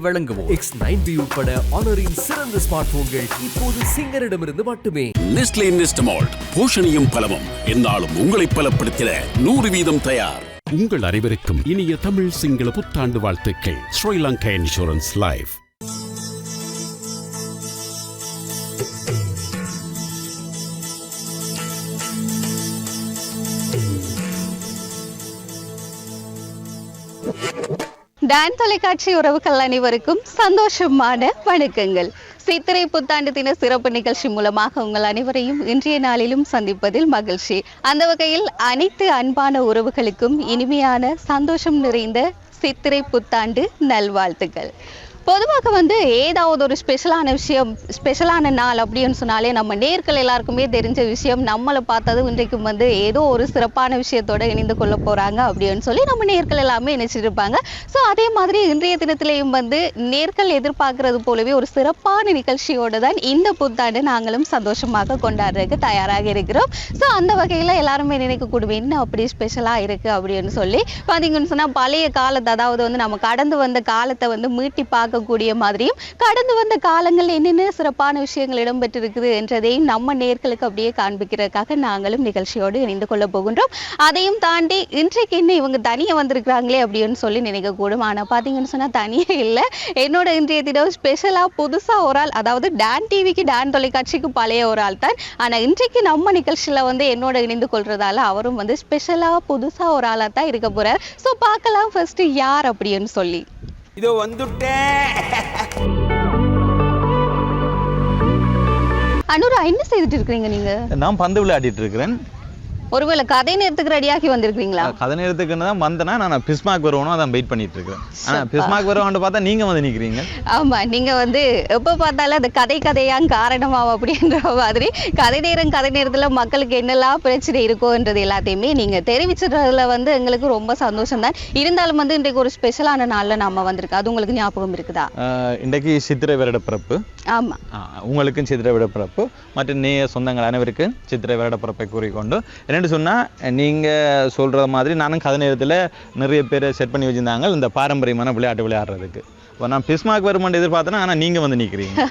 வழங்குவோம் X9B உட்பட Honorஇன் சிறந்த ஸ்மார்ட் போன்கள் இப்போது சிங்கரிடமிருந்து மட்டுமே. நெஸ்லே நெஸ்டமால்ட் போஷணியும் பலமும் என்னாலும் உங்களை பலப்படுத்திட 100% தயார். உங்கள் அனைவருக்கும் இனிய தமிழ் சிங்கள புத்தாண்டு வாழ்த்துக்கள். Sri Lanka insurance life. டான் தொலைக்காட்சி உறவுகள் அனைவருக்கும் சந்தோஷமான வணக்கங்கள். சித்திரை புத்தாண்டு தின சிறப்பு நிகழ்ச்சி மூலமாக உங்கள் அனைவரையும் இன்றைய நாளிலும் சந்திப்பதில் மகிழ்ச்சி. அந்த வகையில் அனைத்து அன்பான உறவுகளுக்கும் இனிமையான சந்தோஷம் நிறைந்த சித்திரை புத்தாண்டு நல்வாழ்த்துக்கள். பொதுவாக ஏதாவது ஒரு ஸ்பெஷலான நாள் அப்படின்னு சொன்னாலே நம்ம நேர்கள் எல்லாருக்குமே தெரிஞ்ச விஷயம், நம்மளை பார்த்தது இன்றைக்கும் ஏதோ ஒரு சிறப்பான விஷயத்தோட இணைந்து கொள்ள போறாங்க அப்படின்னு சொல்லி நம்ம நேர்கள் எல்லாமே நினைச்சிட்டு இருப்பாங்க. ஸோ அதே மாதிரி இன்றைய தினத்திலையும் நேர்கள் எதிர்பார்க்கறது போலவே ஒரு சிறப்பான நிகழ்ச்சியோடு தான் இந்த புத்தாண்டு நாங்களும் சந்தோஷமாக கொண்டாடுறதுக்கு தயாராக இருக்கிறோம். ஸோ அந்த வகையில் எல்லாருமே நினைக்கக்கூடும் என்ன அப்படி ஸ்பெஷலாக இருக்கு அப்படின்னு சொல்லி பார்த்தீங்கன்னு சொன்னால், பழைய காலத்தை அதாவது நம்ம கடந்து வந்த காலத்தை மீட்டி கூடிய மாதிரியும் கடந்து வந்த காலங்கள் என்னென்ன சிறப்பான விஷயங்கள் இடம்பெற்றிருக்குது என்றதையும் நம்ம நேர்களுக்கு அப்படியே காண்பிக்கிறதுக்காக நாங்களும் நிகழ்ச்சியோடு இணைந்து கொள்ள போகின்றோம். அதையும் தாண்டி இன்றைக்கு என்ன இவங்க தனியா வந்திருக்கிறாங்களே அப்படின்னு சொல்லி நினைக்கக்கூடும். ஆனா பாத்தீங்கன்னு சொன்னா தனியே இல்லை, என்னோட இன்றைய தினம் ஸ்பெஷலா புதுசா ஒரு ஆள், அதாவது டான் டிவிக்கு டான் தொலைக்காட்சிக்கு பழைய ஒரு ஆள் தான். ஆனா இன்றைக்கு நம்ம நிகழ்ச்சியில என்னோட இணைந்து கொள்றதால அவரும் ஸ்பெஷலா புதுசா ஒரு ஆளா தான் இருக்க போறார். ஸோ பார்க்கலாம் ஃபர்ஸ்ட் யார் அப்படின்னு சொல்லி. இதோ வந்துட்டேன். அனுரா, என்ன செய்துட்டு இருக்கீங்க நீங்க? நான் பந்து விளையாடிட்டு இருக்கிறேன். ஒருவேளை கதை நேரத்துக்கு ரெடியாகி வந்திருக்கீங்களா? கதை நேரத்துக்குன்னு தான் வந்தேன்னா நான் பிஸ்மாக் வருவோம் அதான் வெயிட் பண்ணிட்டு இருக்கிறேன். ஆனா பிஸ்மாக் வருவான்னு பார்த்தா நீங்க நிக்கிறீங்க. ஆமா, நீங்க எப்ப பார்த்தாலும் அந்த கதையா காரணமாவும் அப்படின்ற மாதிரி கதை நேரத்துல மக்களுக்கு என்னெல்லாம் பிரச்சனை இருக்கோன்றது எல்லாத்தையுமே நீங்க தெரிவிச்சதுல எங்களுக்கு ரொம்ப சந்தோஷம் தான். இருந்தாலும் இன்றைக்கு ஒரு ஸ்பெஷலான நாள்ல நாம வந்திருக்கு, அது உங்களுக்கு ஞாபகம் இருக்குதா? இன்றைக்கு சித்திரை வருட பிறப்பு. ஆமா, உங்களுக்கும் சித்திரை வருட பிறப்பு மற்றும் நேய சொந்தங்கள் அனைவருக்கும் சித்திரை வருட பிறப்பை கூறிக்கொண்டு, சொன்னா நீங்க சொல்ற மாதிரி நானும் கதை நேரத்துல நிறைய பேரை செட் பண்ணி வச்சிருந்தாங்க இந்த பாரம்பரியமான விளையாட்டு விளையாடுறதுக்கு. நான் பிஸ்மாக் வருமானு எதிர்பார்த்தேன், ஆனா நீங்க நிக்கிறீங்க.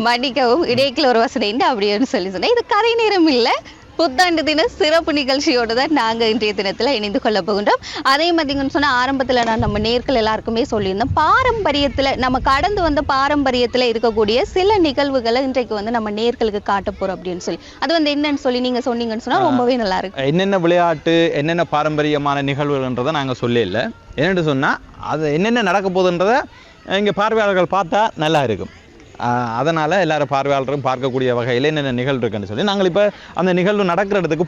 மன்னிக்கவும், இடைக்குள்ள ஒரு வசதி அப்படின்னு சொல்லி சொன்னேன். இது கதை நேரம் இல்ல, புத்தாண்டு தின சிறப்பு நிகழ்ச்சியோடு தான் நாங்க இன்றைய தினத்துல இணைந்து கொள்ள போகின்றோம். அதே மாதிரின்னு சொன்னா ஆரம்பத்துல நான் நம்ம நேர்கள் எல்லாருக்குமே சொல்லியிருந்தோம், பாரம்பரியத்துல நம்ம கடந்து வந்த பாரம்பரியத்துல இருக்கக்கூடிய சில நிகழ்வுகளை இன்றைக்கு நம்ம நேர்களுக்கு காட்ட போறோம் அப்படின்னு சொல்லி. அது என்னன்னு சொல்லி நீங்க சொன்னீங்கன்னு சொன்னா ரொம்பவே நல்லா இருக்கும். என்னென்ன விளையாட்டு என்னென்ன பாரம்பரியமான நிகழ்வுகள்ன்றதை நாங்க சொல்ல இல்லை. என்னென்னு சொன்னா அது என்னென்ன நடக்க போகுதுன்றத இங்க பார்வையாளர்கள் பார்த்தா நல்லா இருக்கும். அதனால் எல்லாரும் பார்வையாளரும் பார்க்கக்கூடிய வகையில் என்னென்ன நிகழ்வு இருக்குன்னு சொல்லி நாங்கள் இப்போ அந்த நிகழ்வு நடக்கிற இடத்துக்கு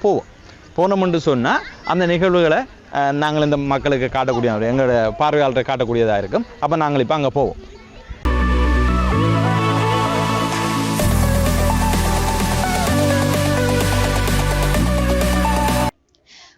போனோம்னு சொன்னால் அந்த நிகழ்வுகளை நாங்கள் இந்த மக்களுக்கு காட்டக்கூடிய எங்களோட பார்வையாளரை காட்டக்கூடியதாக இருக்கும். அப்போ நாங்கள் இப்போ அங்கே போவோம்.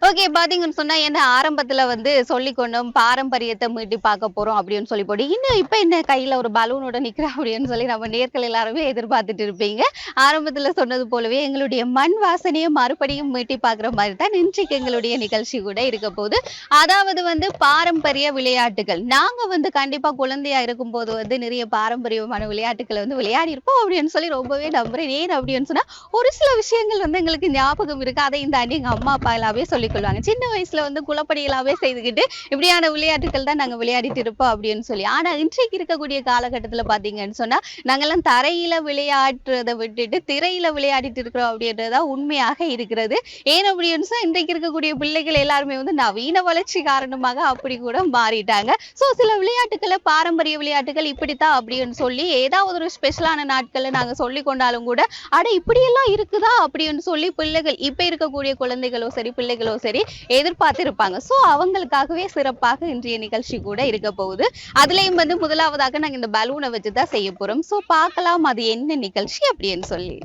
ஓகே, பாத்தீங்கன்னு சொன்னா என்ன ஆரம்பத்துல சொல்லிக்கொண்டோம் பாரம்பரியத்தை மீட்டி பார்க்க போறோம் அப்படின்னு சொல்லி போட்டு இன்னும் இப்ப என்ன கையில ஒரு பலூனோட நிக்கிறா அப்படின்னு சொல்லி நம்ம நேர்கள் எல்லாருமே எதிர்பார்த்துட்டு இருப்பீங்க. ஆரம்பத்துல சொன்னது போலவே எங்களுடைய மண் வாசனையை மறுபடியும் மீட்டி பார்க்குற மாதிரி தான் இன்றைக்கு எங்களுடைய நிகழ்ச்சி கூட இருக்க போகுது. அதாவது பாரம்பரிய விளையாட்டுகள் நாங்க கண்டிப்பா குழந்தையா இருக்கும் போது நிறைய பாரம்பரியமான விளையாட்டுகளை விளையாடி இருப்போம் அப்படின்னு சொல்லி ரொம்பவே நம்புறேன். ஏன் அப்படின்னு சொன்னா ஒரு சில விஷயங்கள் எங்களுக்கு ஞாபகம் இருக்கு. அதையும் தாண்டி எங்க அம்மா அப்பா எல்லாமே சொல்லி சின்ன வயசுல குளப்படிகளாவே செய்துக்கிட்டு இப்படியான விளையாட்டுகள் தான் நாங்க விளையாடிட்டு இருப்போம் அப்படின்னு சொல்லி. ஆனா இன்றைக்கு இருக்கக்கூடிய காலகட்டத்துல பாத்தீங்கன்னு சொன்னா நாங்கெல்லாம் தரையில விளையாடுறதை விட்டுட்டு திரையில விளையாடிட்டு இருக்கிறோம் அப்படின்றதுதான் உண்மையாக இருக்கிறது. ஏன் அப்படின்னு சொன்னா இன்றைக்கு இருக்கக்கூடிய பிள்ளைகள் எல்லாருமே நவீன வளர்ச்சி காரணமாக அப்படி கூட மாறிட்டாங்க. சோ சில விளையாட்டுகளை பாரம்பரிய விளையாட்டுகள் இப்படித்தான் அப்படின்னு சொல்லி ஏதாவது ஒரு ஸ்பெஷலான நாட்கள்ல நாங்க சொல்லி கொண்டாலும் கூட அட இப்படியெல்லாம் இருக்குதா அப்படின்னு சொல்லி பிள்ளைகள் இப்ப இருக்கக்கூடிய குழந்தைகளோ சரி பிள்ளைகளோ சரி எதிர்பார்த்திருப்பாங்க. சோ அவங்களுக்காகவே சிறப்பாக இன்றைய நிகழ்ச்சி கூட இருக்க போகுது. அதுலயும் முதலாவதாக நாங்க இந்த பலூனை வச்சுதான் செய்ய போறோம். சோ பார்க்கலாம் அது என்ன நிகழ்ச்சி அப்படின்னு சொல்லி.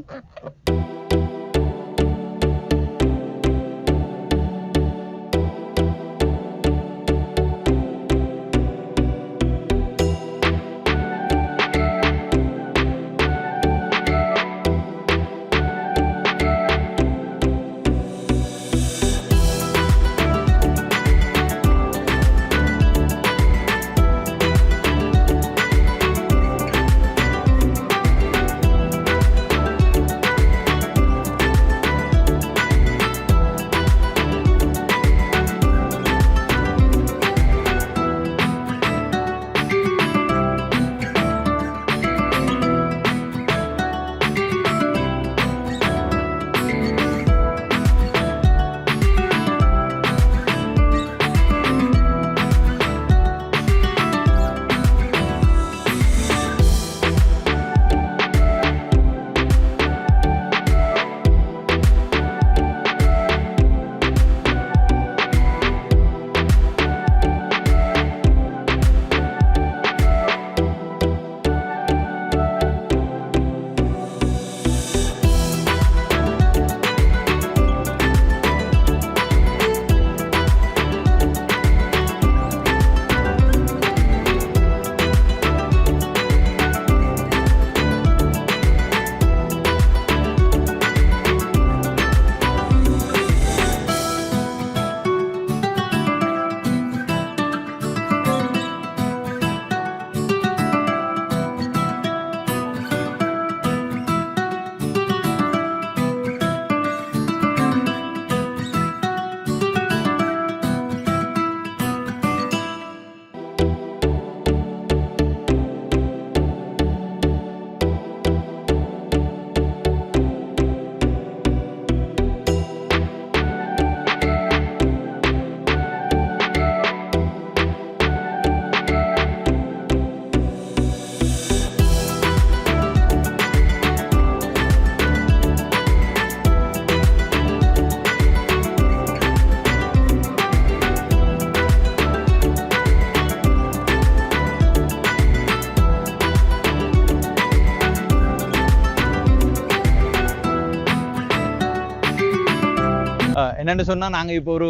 என்னென்னு சொன்னால் நாங்கள் இப்போ ஒரு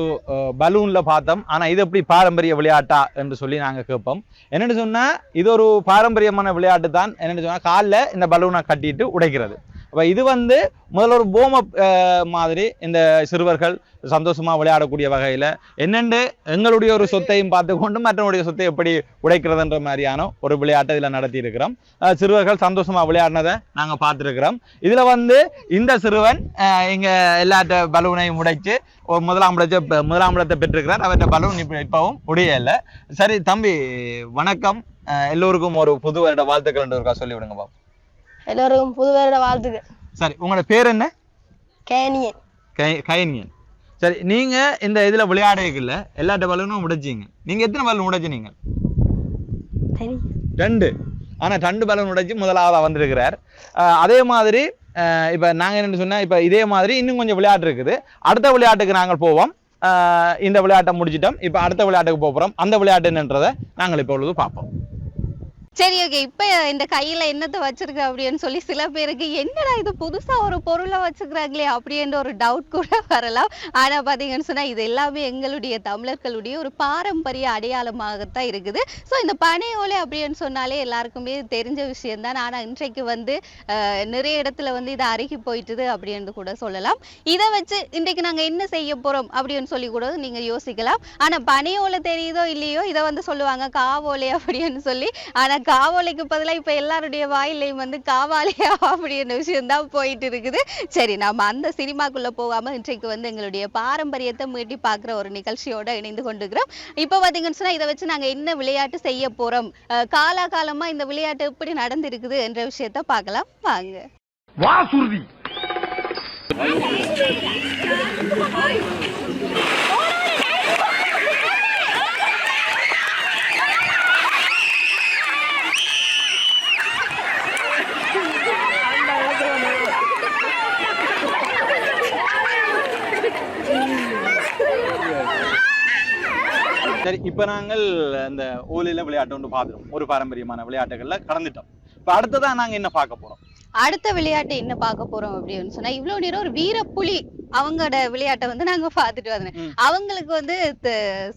பலூனில் பார்த்தோம். ஆனால் இது எப்படி பாரம்பரிய விளையாட்டா என்று சொல்லி நாங்கள் கேட்போம். என்னென்னு சொன்னால் இது ஒரு பாரம்பரியமான விளையாட்டு தான். என்னென்னு சொன்னால் காலில் இந்த பலூனை கட்டிட்டு உடைக்கிறது. அப்போ இது முதல்ல ஒரு போம மாதிரி இந்த சிறுவர்கள் சந்தோஷமாக விளையாடக்கூடிய வகையில் என்னென்று எங்களுடைய ஒரு சொத்தையும் பார்த்து கொண்டு மற்றவருடைய சொத்தை எப்படி உடைக்கிறதுன்ற மாதிரியான ஒரு விளையாட்டை இதில் நடத்தி இருக்கிறோம். சிறுவர்கள் சந்தோஷமாக விளையாடினதை நாங்கள் பார்த்துருக்கிறோம். இதில் இந்த சிறுவன் இங்கே எல்லாத்த பலூனையும் உடைச்சு முதலாம் இடத்தை பெற்றிருக்கிறார். அவற்றை பலூன் இப்பவும் உடையல. சரி தம்பி வணக்கம். எல்லோருக்கும் ஒரு புது வருட வாழ்த்துக்கள் இருக்கா சொல்லி விடுங்க பாப்போம். எல்லோருக்கும் புது வருட வாழ்த்துக்கள். சரி உங்களோட பேர் என்ன? கேனியன். கைனியன். சரி நீங்க இந்த இதுல விளையாடுறீங்கல்ல எல்லா பலூனும் உடைச்சிங்க. நீங்க எத்தனை பலூன் உடைச்சினீங்க? 2. ஆனா 2 பலூன் உடைச்சு முதலாவதா வந்திருக்கிறார். அதே மாதிரி இப்ப நாங்க என்ன சொன்னா இப்ப இதே மாதிரி இன்னும் கொஞ்சம் விளையாட்டு இருக்குது. அடுத்த விளையாட்டுக்கு நாங்கள் போவோம். இந்த விளையாட்டை முடிச்சிட்டோம். இப்ப அடுத்த விளையாட்டுக்கு போறோம். அந்த விளையாட்டு என்னன்றதை நாங்கள் இப்பொழுது பார்ப்போம். சரி ஓகே, இப்ப இந்த கையில என்னத்தை வச்சிருக்க அப்படின்னு சொல்லி சில பேருக்கு என்னடா இது புதுசா ஒரு பொருளை வச்சுக்கிறாங்களே அப்படின்ற ஒரு டவுட் கூட வரலாம். ஆனா பாத்தீங்கன்னு சொன்னா இது எல்லாமே எங்களுடைய தமிழர்களுடைய ஒரு பாரம்பரிய அடையாளமாகத்தான் இருக்குது. ஸோ இந்த பனை ஓலை அப்படின்னு சொன்னாலே எல்லாருக்குமே தெரிஞ்ச விஷயம் தான். ஆனா இன்றைக்கு நிறைய இடத்துல இது அருகி போயிட்டுது அப்படின்னு கூட சொல்லலாம். இதை வச்சு இன்றைக்கு நாங்க என்ன செய்ய போறோம் அப்படின்னு சொல்லி கூட நீங்க யோசிக்கலாம். ஆனா பனை ஓலை தெரியுதோ இல்லையோ இதை சொல்லுவாங்க காவோலை அப்படின்னு சொல்லி. ஆனா காவோலைக்கு பதிலாக இப்ப எல்லாருடைய வாயிலையும் காவாலையா அப்படின்ற விஷயம் தான் போயிட்டு இருக்குது. சரி நாம அந்த சினிமாக்குள்ள போகாம இன்றைக்கு எங்களுடைய பாரம்பரியத்தை மீட்டி பார்க்குற ஒரு நிகழ்ச்சியோட இணைந்து கொண்டிருக்கிறோம். இப்ப பாத்தீங்கன்னு சொன்னா இதை வச்சு நாங்க என்ன விளையாட்டு செய்ய போறோம், காலாகாலமா இந்த விளையாட்டு எப்படி நடந்திருக்குது என்ற விஷயத்த பார்க்கலாம் வாங்க. வாசுருதி சரி இப்ப நாங்கள் அந்த ஓலையில விளையாட்டு ஒன்று பார்த்துட்டோம். ஒரு பாரம்பரியமான விளையாட்டுகள்ல கடந்துட்டோம். இப்ப அடுத்ததான் நாங்க என்ன பார்க்க போறோம்? அடுத்த விளையாட்டு என்ன பார்க்க போறோம் அப்படின்னு சொன்னா இவ்வளவு நேரம் ஒரு வீரப்புலி அவங்களோட விளையாட்டை நாங்க பார்த்துட்டு வந்தேன். அவங்களுக்கு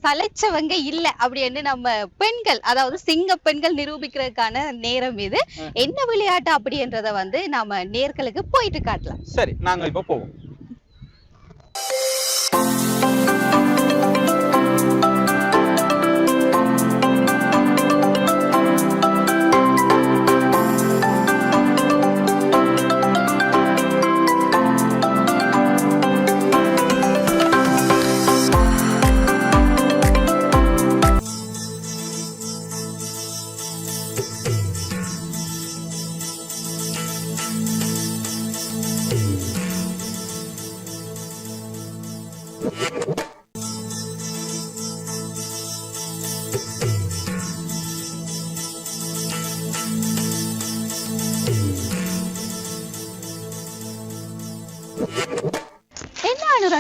சளைச்சவங்க இல்ல அப்படின்னு நம்ம பெண்கள், அதாவது சிங்க பெண்கள் நிரூபிக்கிறதுக்கான நேரம் இது. என்ன விளையாட்டு அப்படின்றத நாம நேர்களுக்கு போயிட்டு காட்டலாம். சரி நாங்க இப்ப போவோம்.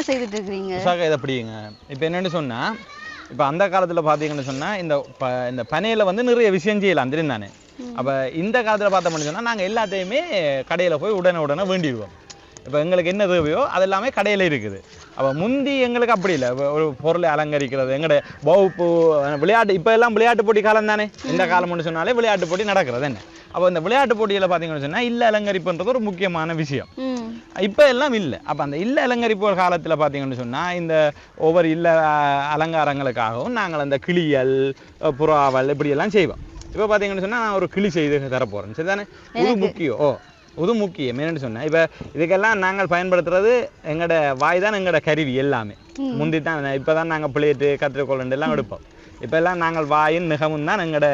செய்துட்டு இருக்கீங்க? இதை அப்படிங்க. இப்ப என்னன்னு சொன்னா இப்ப அந்த காலத்துல பாத்தீங்கன்னு சொன்னா இந்த பனையில நிறைய விஷயம் செய்யலாம் தெரியுந்தானே. அப்ப இந்த காலத்துல பார்த்தோம்னு சொன்னா நாங்க எல்லாத்தையுமே கடையில போய் உடனே வேண்டிடுவோம். இப்ப எங்களுக்கு என்ன தேவையோ அது எல்லாமே கடையில இருக்குது. அப்ப முந்தி எங்களுக்கு அப்படி இல்லை. ஒரு பொருளை அலங்கரிக்கிறது எங்கட வகுப்பு விளையாட்டு இப்ப எல்லாம் விளையாட்டு போட்டி காலம் தானே. இந்த காலம்னு சொன்னாலே விளையாட்டு போட்டி நடக்கிறது என்ன. அப்போ இந்த விளையாட்டு போட்டியில பாத்தீங்கன்னு சொன்னா இல்ல அலங்கரிப்புன்றது ஒரு முக்கியமான விஷயம். இப்ப எல்லாம் இல்லை. அப்ப அந்த இல்ல அலங்கரிப்பு காலத்துல பாத்தீங்கன்னு சொன்னா இந்த ஒவ்வொரு இல்ல அலங்காரங்களுக்காகவும் நாங்கள் அந்த கிளியல் புறாவல் இப்படி எல்லாம் செய்வோம். இப்ப பாத்தீங்கன்னு சொன்னா நான் ஒரு கிளி செய்து தர போறேன். சரிதானே? இது முக்கியம் என்னன்னு சொன்னா இப்ப இதுக்கெல்லாம் நாங்கள் பயன்படுத்துறது எங்கட வாய் தான் எங்கட கருவி எல்லாமே. முந்தி தான் இப்பதான் நாங்க பிளேட்டு கத்திரிக்கோள் எல்லாம் எடுப்போம். இப்ப எல்லாம் நாங்கள் வாயின் நிகமும் தான் எங்கட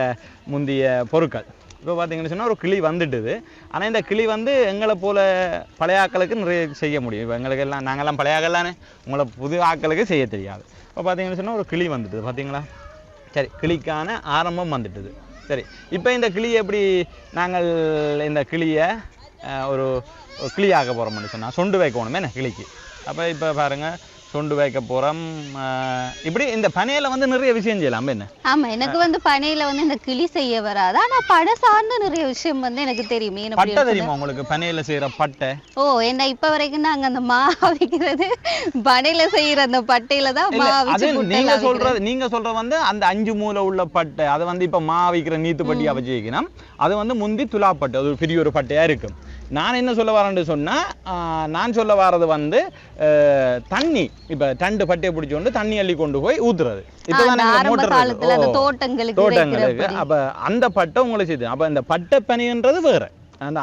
முந்திய பொருட்கள். இப்போ பார்த்தீங்கன்னு சொன்னால் ஒரு கிளி வந்துட்டுது. ஆனால் இந்த கிளி எங்களை போல பழைய ஆக்களுக்கு நிறைய செய்ய முடியும். இப்போ எங்களுக்கு எல்லாம் நாங்கள்லாம் பழைய ஆக்கலானே, உங்களை புது ஆக்களுக்கு செய்ய தெரியாது. இப்போ பார்த்தீங்கன்னு சொன்னால் ஒரு கிளி வந்துட்டுது பார்த்தீங்களா. சரி கிளிக்கான ஆரம்பம் வந்துட்டுது. சரி இப்போ இந்த கிளியை எப்படி நாங்கள் இந்த கிளியை ஒரு கிளியாக போகிறோம்னு சொன்னால் சொண்டு வைக்கணுமே என்ன கிளிக்கு. அப்போ இப்போ பாருங்கள் சொண்டு வைக்க போகிறோம். இப்படி இந்த பனையில் வந்து நிறைய விஷயம் செய்யலாம் என்ன? ஆமா, எனக்கு வந்து பனையில வந்து இந்த கிளி செய்ய வராது. ஆனா படை சார்ந்த நிறைய விஷயம் வந்து எனக்கு தெரியும். பட்டை தெரியுமா உங்களுக்கு? பனையில செய்யற பட்டை? ஓ, என்ன இப்ப வரைக்கும் நாங்க அந்த மா வைக்கிறது பனையில செய்யற அந்த பட்டையில தான் மா வச்சு நீங்க சொல்றது வந்து அந்த 5 மூலை உள்ள பட்டை. அதை வந்து இப்ப மா வைக்கிற நீத்து பட்டியா வச்சு வைக்கணும். அது வந்து முந்தி துலாப்பட்டை, அது ஒரு பெரிய ஒரு பட்டையா இருக்கும். நான் என்ன சொல்ல வரேன்னு சொன்னா, நான் சொல்ல வர்றது வந்து தண்ணி இப்ப 2 பட்டையை பிடிச்சோண்டு தண்ணி அள்ளி கொண்டு போய் ஊத்துறது. இப்பதான் தோட்டங்களுக்கு அப்ப அந்த பட்டை உங்களுக்கு செய்யுது. அப்ப இந்த பட்டை பனைன்றது வேற.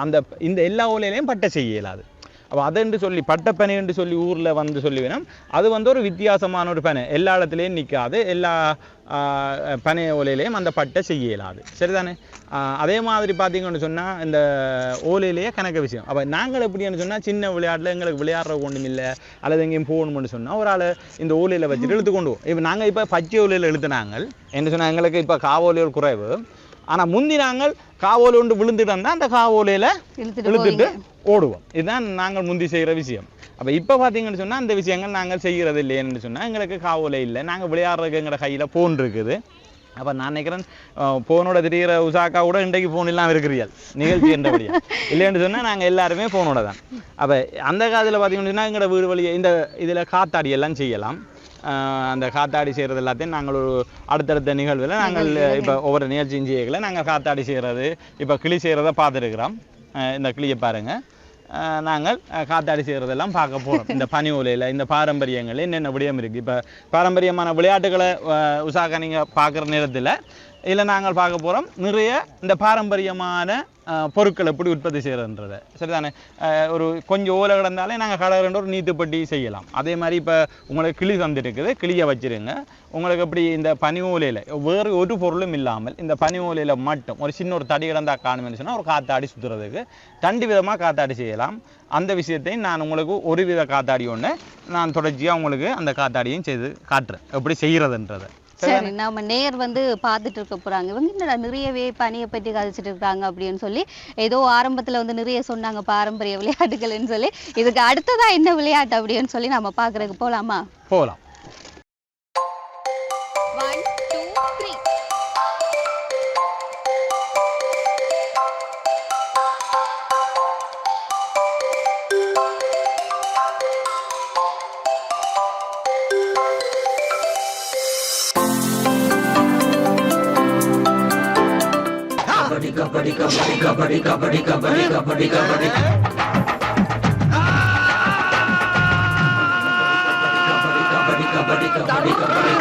அந்த இந்த எல்லா ஓலையிலையும் பட்டை செய்ய இயலாது. அப்போ அதுன்னு சொல்லி பட்டைப்பனை என்று சொல்லி ஊரில் வந்து சொல்லி வேணும். அது வந்து ஒரு வித்தியாசமான ஒரு பனை, எல்லா இடத்துலையும் நிற்காது, எல்லா பனை ஓலையிலையும் அந்த பட்டை செய்ய இயலாது. சரிதானே? அதே மாதிரி பார்த்தீங்கன்னு சொன்னால் இந்த ஓலையிலேயே கணக்கு விஷயம். அப்போ நாங்கள் எப்படின்னு சொன்னால் சின்ன விளையாட்டில் எங்களுக்கு விளையாடுற ஒன்றும் இல்லை, அல்லது எங்கேயும் போகணும்னு சொன்னால் ஒரு ஆள் இந்த ஓலையில் வச்சுட்டு இழுத்து கொண்டு போவோம். இப்போ நாங்கள் இப்போ பச்சை ஓலையில் இழுத்துனாங்கள் என்று சொன்னால் எங்களுக்கு இப்போ காவோலையில் குறைவு. ஆனால் முந்தி நாங்கள் காவோலை ஒன்று விழுந்துட்டு வந்தால் அந்த காவோலையில் இழுத்துட்டு ஓடுவோம். இதுதான் நாங்கள் முந்தி செய்கிற விஷயம். அப்போ இப்போ பார்த்தீங்கன்னு சொன்னால் அந்த விஷயங்கள் நாங்கள் செய்கிறது இல்லைன்னு சொன்னால் எங்களுக்கு காவோலை இல்லை. நாங்கள் விளையாடுறதுக்கு எங்களோட கையில் ஃபோன் இருக்குது. அப்போ நான் நினைக்கிறேன் ஃபோனோட திடீர உஷாக்கா கூட இன்றைக்கு ஃபோன் இல்லாமல் இருக்கிறீர்கள் நிகழ்ச்சி என்றபடியா இல்லைன்னு சொன்னால் நாங்கள் எல்லாருமே ஃபோனோட தான். அப்போ அந்த காலத்தில் பார்த்தீங்கன்னு சொன்னால் எங்களோட வீடு வழியை இந்த இதில் காத்தாடி எல்லாம் செய்யலாம். அந்த காத்தாடி செய்கிறது எல்லாத்தையும் நாங்கள் ஒரு அடுத்தடுத்த நிகழ்வில் நாங்கள் இப்போ ஒவ்வொரு நிகழ்ச்சியும் செய்யலை. நாங்கள் காத்தாடி செய்கிறது இப்போ கிளி செய்கிறத பார்த்துருக்குறோம். இந்த கிளியை பாருங்கள். நாங்கள் காத்தாடி செய்கிறதெல்லாம் பார்க்க போகிறோம். இந்த பனி ஓலையில் இந்த பாரம்பரியங்கள் என்னென்ன விடயம் இருக்குது. இப்போ பாரம்பரியமான விளையாட்டுகளை உஷாக்கா நீங்கள் பார்க்குற நேரத்தில் இதில் நாங்கள் பார்க்க போகிறோம் நிறைய இந்த பாரம்பரியமான பொருட்கள் எப்படி உற்பத்தி செய்கிறதுன்றதை. சரிதானே? ஒரு கொஞ்சம் ஓலை கிடந்தாலே நாங்கள் கடற்கரை ஒரு நீத்துப்பட்டி செய்யலாம். அதே மாதிரி இப்போ உங்களுக்கு கிளி வந்துருக்குது, கிளியை வச்சுருங்க. உங்களுக்கு எப்படி இந்த பனி ஓலையில் வேறு ஒரு பொருளும் இல்லாமல் இந்த பனி ஓலையில் மட்டும் ஒரு சின்ன ஒரு தடி கிடந்தா காணுமென்னு சொன்னால் ஒரு காத்தாடி சுற்றுறதுக்கு 2 விதமாக காத்தாடி செய்யலாம். அந்த விஷயத்தையும் நான் உங்களுக்கு ஒரு வித காத்தாடி ஒன்று நான் தொடர்ச்சியாக உங்களுக்கு அந்த காத்தாடியும் செய்து காட்டுறேன் எப்படி செய்கிறதுன்றதை. சரி, நம்ம நேர் வந்து பார்த்துட்டு இருக்க போறாங்க. இவங்க என்னடா நிறையவே பனியை பற்றி கதைச்சிட்டு இருக்காங்க அப்படின்னு சொல்லி ஏதோ ஆரம்பத்துல வந்து நிறைய சொன்னாங்க பாரம்பரிய விளையாட்டுகள்னு சொல்லி. இதுக்கு அடுத்ததா என்ன விளையாட்டு அப்படின்னு சொல்லி நம்ம பாக்குறதுக்கு போலாமா? போகலாம். 1 2 3 कबड्डी कबड्डी कबड्डी कबड्डी कबड्डी कबड्डी कबड्डी कबड्डी कबड्डी कबड्डी कबड्डी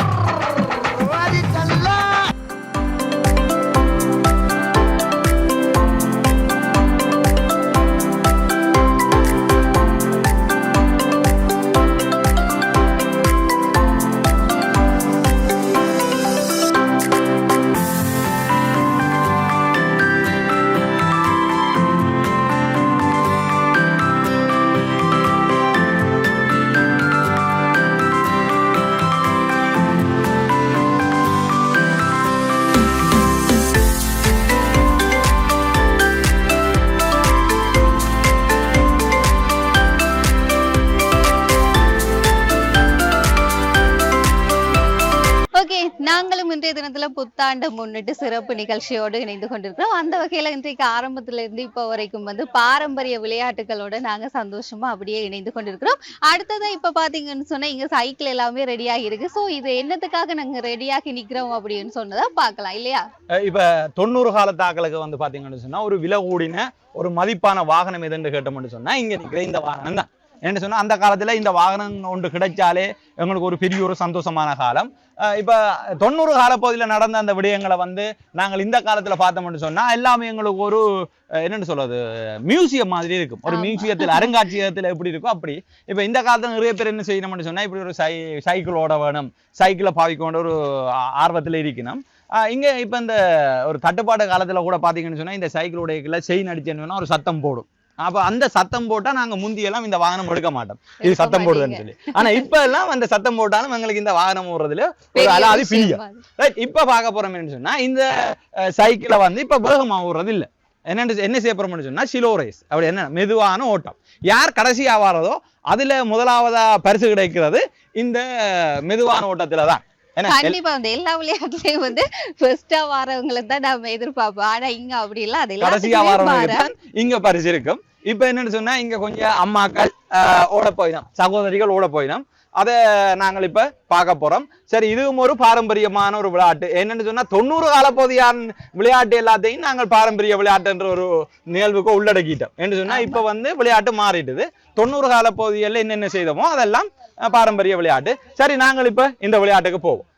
நாங்களும் இன்றைய தினத்துல புத்தாண்டு முன்னிட்டு சிறப்பு நிகழ்ச்சியோடு இணைந்து கொண்டிருக்கிறோம். அந்த வகையில இன்றைக்கு ஆரம்பத்துல இருந்து இப்போ வரைக்கும் வந்து பாரம்பரிய விளையாட்டுகளோட நாங்க சந்தோஷமா அப்படியே இணைந்து கொண்டிருக்கிறோம். அடுத்ததா இப்ப பாத்தீங்கன்னு சொன்னா இங்க சைக்கிள் எல்லாமே ரெடியாகி இருக்கு. சோ இது என்னத்துக்காக நாங்க ரெடியாகி நிக்கிறோம் அப்படின்னு சொன்னதா பாக்கலாம் இல்லையா? இப்ப 90 காலத்தாக்களுக்கு வந்து பாத்தீங்கன்னு சொன்னா ஒரு விலை கூடின ஒரு மதிப்பான வாகனம் எதுன்னு கேட்டோம்னு சொன்னா இங்க நிக்கிற இந்த வாகனம் தான். என்ன சொன்னா அந்த காலத்துல இந்த வாகனம் ஒன்று கிடைச்சாலே எங்களுக்கு ஒரு பெரிய ஒரு சந்தோஷமான காலம். இப்ப 90 காலப்பகுதியில் நடந்த அந்த விடயங்களை வந்து நாங்கள் இந்த காலத்துல பார்த்தோம்னு சொன்னா எல்லாமே எங்களுக்கு ஒரு என்னன்னு சொல்றது மியூசியம் மாதிரி இருக்கும். ஒரு மியூசியத்தில் அருங்காட்சியகத்துல எப்படி இருக்கும் அப்படி. இப்ப இந்த காலத்துல நிறைய பேர் என்ன செய்யணும்னு சொன்னா இப்படி ஒரு சைக்கிளோட வேணும், சைக்கிளை பாவிக்க வேண்டிய ஒரு ஆர்வத்துல இருக்கணும். இங்க இப்ப இந்த ஒரு தட்டுப்பாடு காலத்துல கூட பாத்தீங்கன்னு சொன்னா இந்த சைக்கிளோட செயின் அடிச்சேன்னு ஒரு சத்தம் போடும். அப்ப அந்த சத்தம் போட்டா நாங்க முந்தியெல்லாம் இந்த வாகனம் எடுக்க மாட்டோம், இது சத்தம் போடுதுன்னு சொல்லி. ஆனா இப்ப எல்லாம் அந்த சத்தம் போட்டாலும் எங்களுக்கு இந்த வாகனம் ஓடுறதுல ஒரு அலாதி பிரியம். இப்ப பார்க்க போறோம்னு சொன்னா இந்த சைக்கிளை வந்து இப்ப வேகமா ஓடுறது இல்ல. என்ன செய்ய போறோம்னு சொன்னா சிலோ ரேஸ். அப்படி என்ன மெதுவான ஓட்டம். யார் கடைசியா வாரதோ அதுல முதலாவதா பரிசு கிடைக்கிறது இந்த மெதுவான ஓட்டத்துல தான். கண்டிப்பா வந்து எல்லா விளையாட்டுலயும் வந்து ஃபர்ஸ்டா வாரவங்களை தான் நாம எதிர்பார்ப்போம். ஆனா இங்க அப்படி இல்ல, அது கடைசியா வாரவங்களுக்கு தான் இங்க பரிசு இருக்கும். இப்ப என்னன்னு சொன்னா இங்க கொஞ்சம் அம்மாக்கள் ஓட போயிடும், சகோதரிகள் ஓட போயிடும். அதை நாங்கள் இப்ப பார்க்க போறோம். சரி, இதுவும் ஒரு பாரம்பரியமான ஒரு விளையாட்டு. என்னன்னு சொன்னா 90 காலப்பகுதியான விளையாட்டு எல்லாத்தையும் நாங்கள் பாரம்பரிய விளையாட்டுன்ற ஒரு நிகழ்வுக்கு உள்ளடக்கிட்டோம். என்று சொன்னா இப்ப வந்து விளையாட்டு மாறிட்டுது. 90 காலப்பகுதியில் என்னென்ன செய்தோமோ அதெல்லாம் பாரம்பரிய விளையாட்டு. சரி, நாங்கள் இப்ப இந்த விளையாட்டுக்கு போவோம்.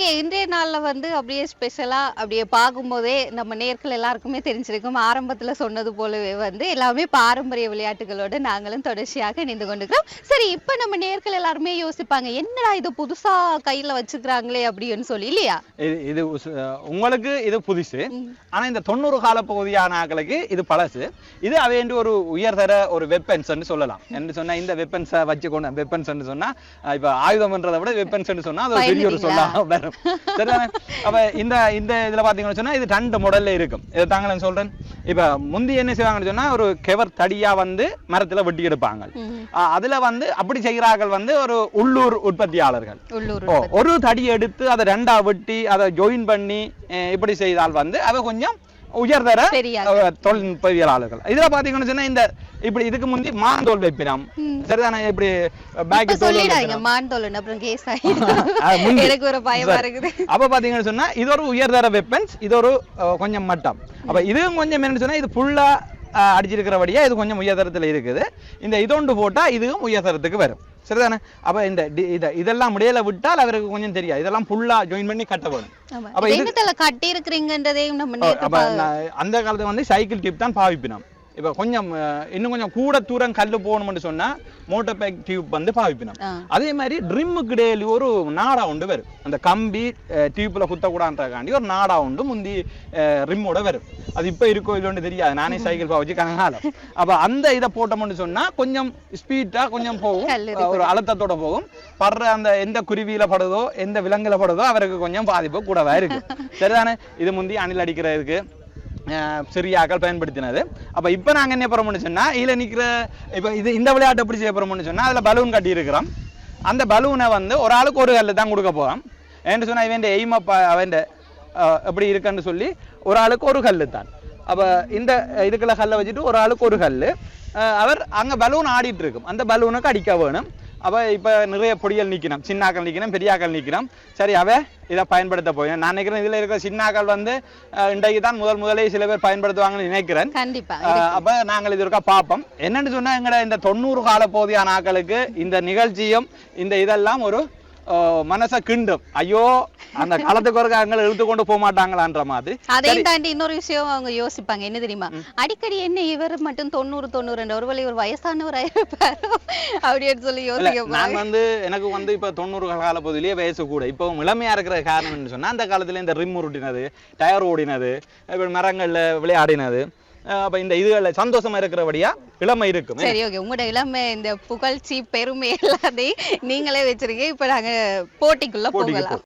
ஓகே, இன்றைய நாள்ல வந்து அப்படியே ஸ்பெஷலா அப்படியே பார்க்கும்போதே நம்ம நேர்கள் எல்லாருக்குமே தெரிஞ்சிருக்கும். ஆரம்பத்துல சொன்னது போலவே வந்து எல்லாமே பாரம்பரிய விளையாட்டுகளோடு நாங்களும் தொடர்ச்சியாக இணைந்து கொண்டிருக்கிறோம். சரி, இப்ப நம்ம நேர்கள் எல்லாருமே யோசிப்பாங்க, என்னடா இது புதுசா கையில வச்சுக்கிறாங்களே அப்படின்னு சொல்லி, இல்லையா? இது உங்களுக்கு இது புதுசு. ஆனா இந்த 90 கால பகுதியான ஆக்களுக்கு இது பழசு. இது அவையண்டு ஒரு உயர்தர ஒரு வெப்பன்ஸ் சொல்லலாம். என்று சொன்னா இந்த வெப்பன்ஸை வச்சுக்கொண்டு வெப்பன்ஸ் சொன்னா இப்ப ஆயுதம்ன்றதை விட வெப்பன்ஸ் சொன்னா அது பெரிய ஒரு சொல்லலாம் வரும். சரிதானே? அப்ப இந்த இந்த இதுல பாத்தீங்கன்னு சொன்னா இது 2 மாடல்ல இருக்கும். இதை தாங்க நான் சொல்றேன். இப்ப முந்தி என்ன செய்வாங்கன்னு சொன்னா ஒரு கெவர் தடியா வந்து மரத்துல வெட்டி எடுப்பாங்க. அதுல வந்து அப்படி செய்கிறார்கள் வந்து ஒரு உள்ளூர் உற்பத்தியாளர்கள். ஒரு தடி எடுத்து அதை 2ஆ வெட்டி அதை ஜாயின் பண்ணி இப்படி செய்தால் வந்து அவ கொஞ்சம் உயர்தர தொழில்நுட்பவியலாளர்கள். இதுல பாத்தீங்கன்னு சொன்னா இந்த இப்படி இதுக்கு முந்தி மாந்தோல் வைப்பினம். சரிதானே? இப்படி பேக் சொல்லிடாதீங்க மாந்தோல் அப்புறம் கேஸ் எனக்கு ஒரு பயமா இருக்குது. அப்ப பாத்தீங்கன்னு சொன்னா இது ஒரு உயர்தர வெப்பன்ஸ், இது ஒரு கொஞ்சம் மட்டம். அப்ப இதுவும் கொஞ்சம் என்ன சொன்னா இது ஃபுல்லா அடிச்சிருக்கிறபடியா இது கொஞ்சம் உயர்தரத்துல இருக்குது. இந்த இதொண்டு போட்டா இதுவும் உயர்தரத்துக்கு வரும். சரிதானே? அப்ப இந்த இதெல்லாம் முடியல விட்டால் அவருக்கு கொஞ்சம் தெரியாது. இதெல்லாம் ஃபுல்லா ஜாயின் பண்ணி கட்ட வேணும். அப்ப என்னத்துல கட்டி இருக்கிறீங்கன்றதையும் நம்ம அந்த காலத்துல வந்து சைக்கிள் டியூப் தான் பாவிப்பினோம். இப்ப கொஞ்சம் இன்னும் கொஞ்சம் கூட தூரம் கல்லு போகணும்னு சொன்னா மோட்டர் பேக் டியூப் வந்து பாவிப்பினோம். அதே மாதிரி ட்ரிம்முக்கு இடையில ஒரு நாடா உண்டு வரும். அந்த கம்பி டியூப்ல குத்தக்கூடாதுன்றதுக்காண்டி ஒரு நாடா உண்டு முந்தி ரிம்மோட வரும். அது இப்ப இருக்கோ இல்லோன்னு தெரியாது. நானே சைக்கிள் பாவிச்சு கனகாலம். அப்ப அந்த இதை போட்டோம்னு சொன்னா கொஞ்சம் ஸ்பீடா கொஞ்சம் போகும், ஒரு அழுத்தத்தோட போகும். படுற அந்த எந்த குருவியில படுதோ எந்த விலங்குல படுதோ அவருக்கு கொஞ்சம் பாதிப்பு கூடவா இருக்கு. சரிதானே? இது முந்தி அணில் அடிக்கிறதுக்கு சிறியாக்கள் பயன்படுத்தினது. அப்ப இப்ப நாங்க என்ன பண்ணோம்னு சொன்னா இதுல நிக்கிற இப்ப இது இந்த விளையாட்டு எப்படி செய்ய போறோம்னு சொன்னா அதுல பலூன் கட்டி இருக்கிறோம். அந்த பலூனை வந்து ஒரு ஆளுக்கு ஒரு கல்லு தான் கொடுக்க போறோம். ஏன்னு சொன்னா இவன் எய்ம் அவன் எப்படி இருக்குன்னு சொல்லி ஒரு ஆளுக்கு ஒரு கல்லு தான். அப்ப இந்த இதுக்குள்ள கல்லை வச்சுட்டு ஒரு ஆளுக்கு ஒரு கல்லு. அவர் அங்க பலூன் ஆடிட்டு இருக்கும், அந்த பலூனுக்கு அடிக்க வேணும். அப்ப இப்ப நிறைய பொடிகள் நிக்கணும், சின்னாக்கள் நிக்கணும், பெரியாக்கள் நிக்கணும். சரி, அவ இதை பயன்படுத்த போய் நான் நினைக்கிறேன் இதுல இருக்கிற சின்னாக்கள் வந்து இன்றைக்கு தான் முதலே சில பேர் பயன்படுத்துவாங்கன்னு நினைக்கிறேன். கண்டிப்பா. அப்ப நாங்கள் இது இருக்கா பார்ப்போம். என்னன்னு சொன்னா எங்கட இந்த 90 கால போதியான ஆக்களுக்கு இந்த நிகழ்ச்சியும் இந்த இதெல்லாம் ஒரு மனச கிண்டும். ஐயோ அந்த காலத்துக்கு ஒரு அங்கே இழுத்து கொண்டு போக மாட்டாங்களான்ற மாதிரி. அதையும் தாண்டி இன்னொரு விஷயம் அவங்க யோசிப்பாங்க, என்ன தெரியுமா? அடிக்கடி என்ன இவர் மட்டும் 90 ஒருவேளை ஒரு வயசானவர் ஆயிருப்பாரு அப்படின்னு சொல்லி யோசிக்க. நான் வந்து எனக்கு வந்து இப்ப 90 கால பகுதியிலேயே வயசு கூட. இப்போ இளமையா இருக்கிற காரணம் என்ன சொன்னா அந்த காலத்துல இந்த ரிம் உருட்டினது, டயர் ஓடினது, மரங்கள்ல விளையாடினது. அப்ப இந்த இதுல சந்தோஷமா இருக்கிறபடியா இளமை இருக்கும். சரி, ஓகே. உங்களோட இளமை இந்த புகழ்ச்சி பெருமை எல்லாத்தையும் நீங்களே வச்சிருக்கீங்க. இப்ப நாங்க போட்டிக்குள்ள போகலாம்.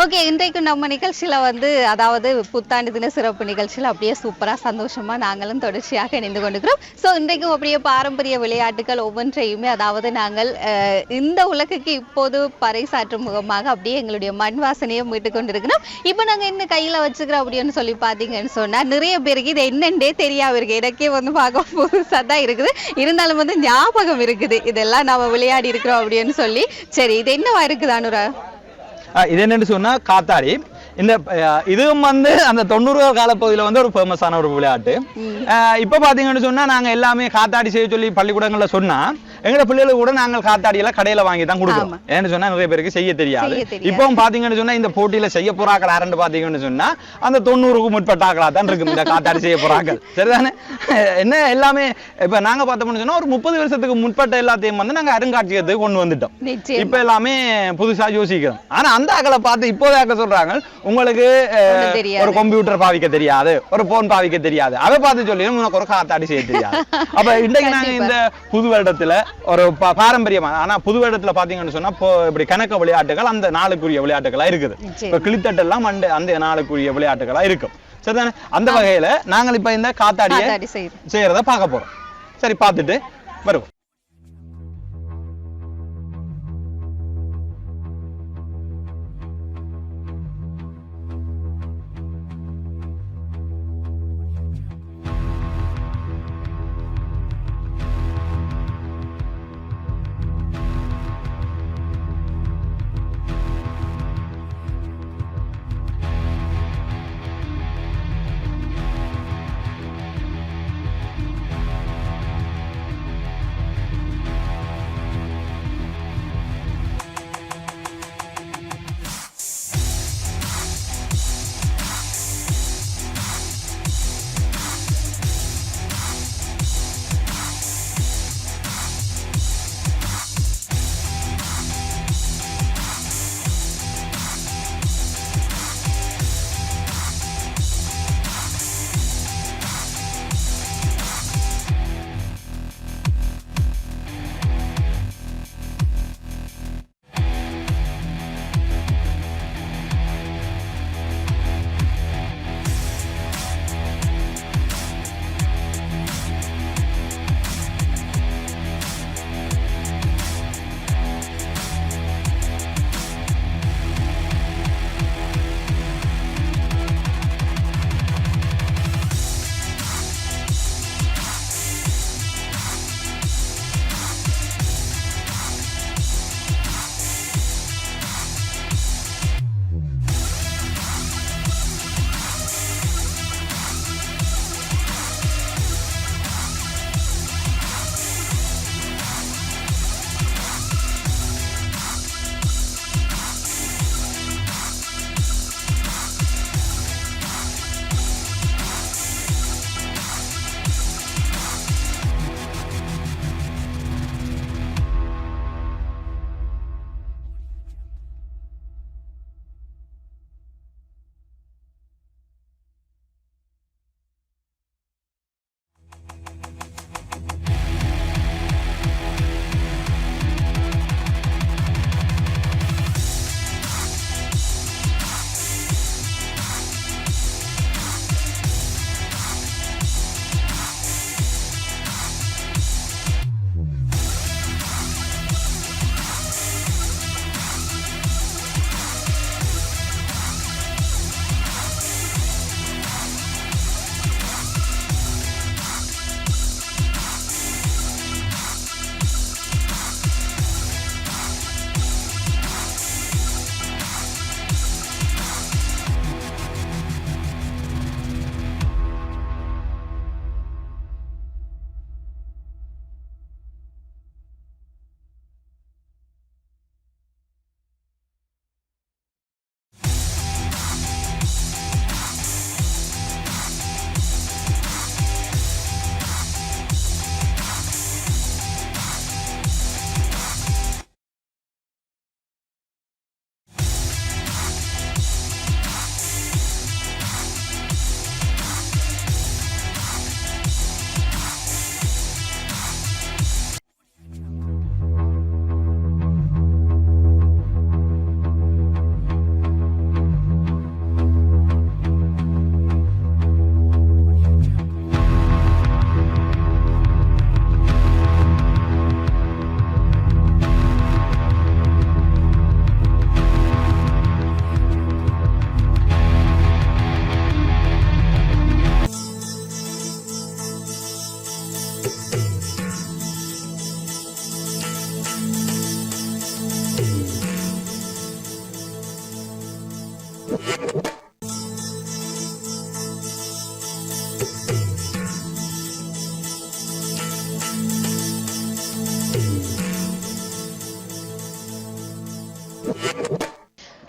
ஓகே, இன்றைக்கு நம்ம நிகழ்ச்சியில வந்து அதாவது புத்தாண்டு தின சிறப்பு நிகழ்ச்சியில் அப்படியே சூப்பரா சந்தோஷமா நாங்களும் தொடர்ச்சியாக இணைந்து கொண்டிருக்கிறோம். ஸோ இன்றைக்கும் அப்படியே பாரம்பரிய விளையாட்டுகள் ஒவ்வொன்றையுமே அதாவது நாங்கள் இந்த உலகுக்கு இப்போது பறைசாற்றும் முகமாக அப்படியே எங்களுடைய மண் வாசனையை மீட்டு கொண்டிருக்கிறோம். இப்போ நாங்கள் என்ன கையில வச்சுக்கிறோம் அப்படின்னு சொல்லி பார்த்தீங்கன்னு சொன்னா நிறைய பேருக்கு இது என்னண்டே தெரியாம இருக்கு. எனக்கே வந்து பார்க்க புதுசாக தான் இருக்குது, இருந்தாலும் வந்து ஞாபகம் இருக்குது இதெல்லாம் நாம விளையாடி இருக்கிறோம் அப்படின்னு சொல்லி. சரி, இது என்னவா இருக்குது அனுரா? இது என்னன்னு சொன்னா காத்தாடி. இந்த இதுவும் வந்து அந்த 90 காலப்பகுதியில் வந்து ஒரு ஃபேமஸான ஒரு விளையாட்டு. இப்போ பார்த்தீங்கன்னு சொன்னா நாங்க எல்லாமே காத்தாடி செய்ய சொல்லி பள்ளிக்கூடங்களில் சொன்னா எங்களோட பிள்ளைகளுக்கு கூட நாங்கள் காத்தாடி எல்லாம் கடையில வாங்கி தான் கொடுக்குறோம். ஏன்னு சொன்னா நிறைய பேருக்கு செய்ய தெரியாது. இப்பவும் பாத்தீங்கன்னு சொன்னா இந்த போட்டியில செய்ய போறாக்கள் யாருன்னு பாத்தீங்கன்னு சொன்னா அந்த 90க்கு முற்பட்ட ஆக்களா தான் இருக்கும் இந்த காத்தாடி செய்ய போறாக்கள். சரிதானே? என்ன எல்லாமே இப்ப நாங்க பார்த்தோம்னு சொன்னா ஒரு 30 வருஷத்துக்கு முற்பட்ட எல்லாத்தையும் வந்து நாங்க அருங்காட்சியகத்துக்கு கொண்டு வந்துட்டோம். இப்ப எல்லாமே புதுசா யோசிக்கிறோம். ஆனா அந்த ஆக்களை பார்த்து இப்போதே ஆக்க சொல்றாங்க, உங்களுக்கு ஒரு கம்ப்யூட்டர் பாவிக்க தெரியாது, ஒரு போன் பாவிக்க தெரியாது, அதை பார்த்து சொல்லி உனக்கு ஒரு காத்தாடி செய்ய தெரியாது. அப்ப இன்றைக்கு நாங்க இந்த புது வருடத்துல ஒரு பாரம்பரியமா, ஆனா புது வருடத்துல பாத்தீங்கன்னு சொன்னா இப்படி கணக்கு விளையாட்டுகள் அந்த நாளுக்குரிய விளையாட்டுகளா இருக்குது. இப்ப கிளித்தட்டு எல்லாம் அந்த நாளுக்குரிய விளையாட்டுகளா இருக்கும். சரிதானே? அந்த வகையில நாங்கள் இப்ப இந்த காத்தாடியை செய்யறத பார்க்க போறோம். சரி, பார்த்துட்டு வருவோம்.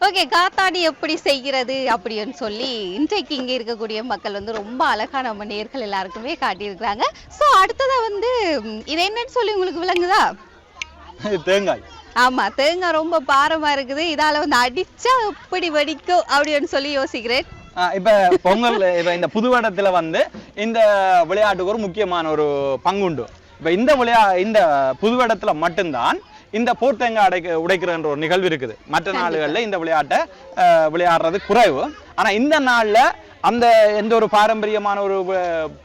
ஓகே, காத்தாடி எப்படி செய்கிறது அப்படின்னு சொல்லி இன்றைக்கு இங்கே இருக்கக்கூடிய மக்கள் வந்து ரொம்ப அழகா நம்ம நேர்கள் எல்லாருக்குமே காட்டியிருக்கிறாங்க. ஸோ அடுத்ததா வந்து இது என்னன்னு சொல்லி உங்களுக்கு விளங்குதா? தேங்காய். ஆமா, தேங்காய் ரொம்ப பாரமா இருக்குது. இதால வந்து அடிச்சா எப்படி வெடிக்கும் அப்படின்னு சொல்லி யோசிக்கிறேன். இப்ப பொங்கல் இந்த புதுவடத்துல வந்து இந்த விளையாட்டுக்கு ஒரு முக்கியமான ஒரு பங்குண்டு. இப்ப இந்த புதுவடத்துல மட்டும்தான் இந்த போர்த்தேங்காய் உடைக்கிற ஒரு நிகழ்வு இருக்குது. மற்ற நாடுகள்ல இந்த விளையாட்டை விளையாடுறது குறைவு. ஆனா இந்த நாள்ல அந்த எந்த ஒரு பாரம்பரியமான ஒரு